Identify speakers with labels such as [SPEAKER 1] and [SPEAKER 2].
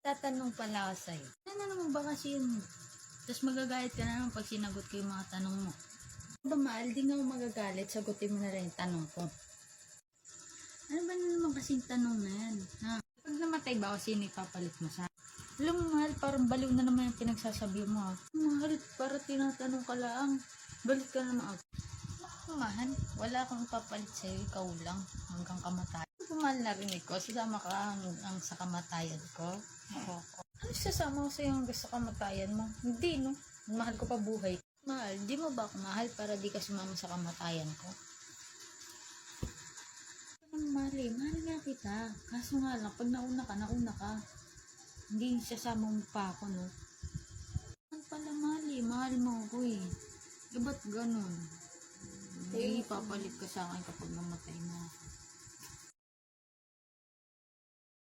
[SPEAKER 1] Tatanong pala ako sa'yo. Ano naman ba kasi yun? Tapos magagalit ka na naman pag sinagot ko yung mga tanong mo. Ba mahal, di nga ako magagalit, sagutin mo na rin yung tanong ko. Ano ba naman kasing tanong na yan? Ha? Pag namatay ba ako, sino ipapalit mo sa? Alam mo mahal, parang baliw na naman yung pinagsasabi mo ha. Mahal, para tinatanong ka lang. Balik ka naman ako. Mahal, wala akong ipapalit sa'yo, ikaw lang, hanggang kamatayan. Mahal, narinig ko, sasama ka ang sa kamatayan ko. Oo. Ano sasama ko sa'yo hanggang sa kamatayan mo? Hindi, no? Mahal ko pa buhay. Mahal, di mo ba ako mahal para di ka sumama sa kamatayan ko? Mahal nga kita. Kaso nga lang, pag nauna ka. Hindi sasama mo pa ako, no? Mahal pala, mahal mo ako eh. Ba't ganun? Hindi, papalit ka sa akin kapag namatay na.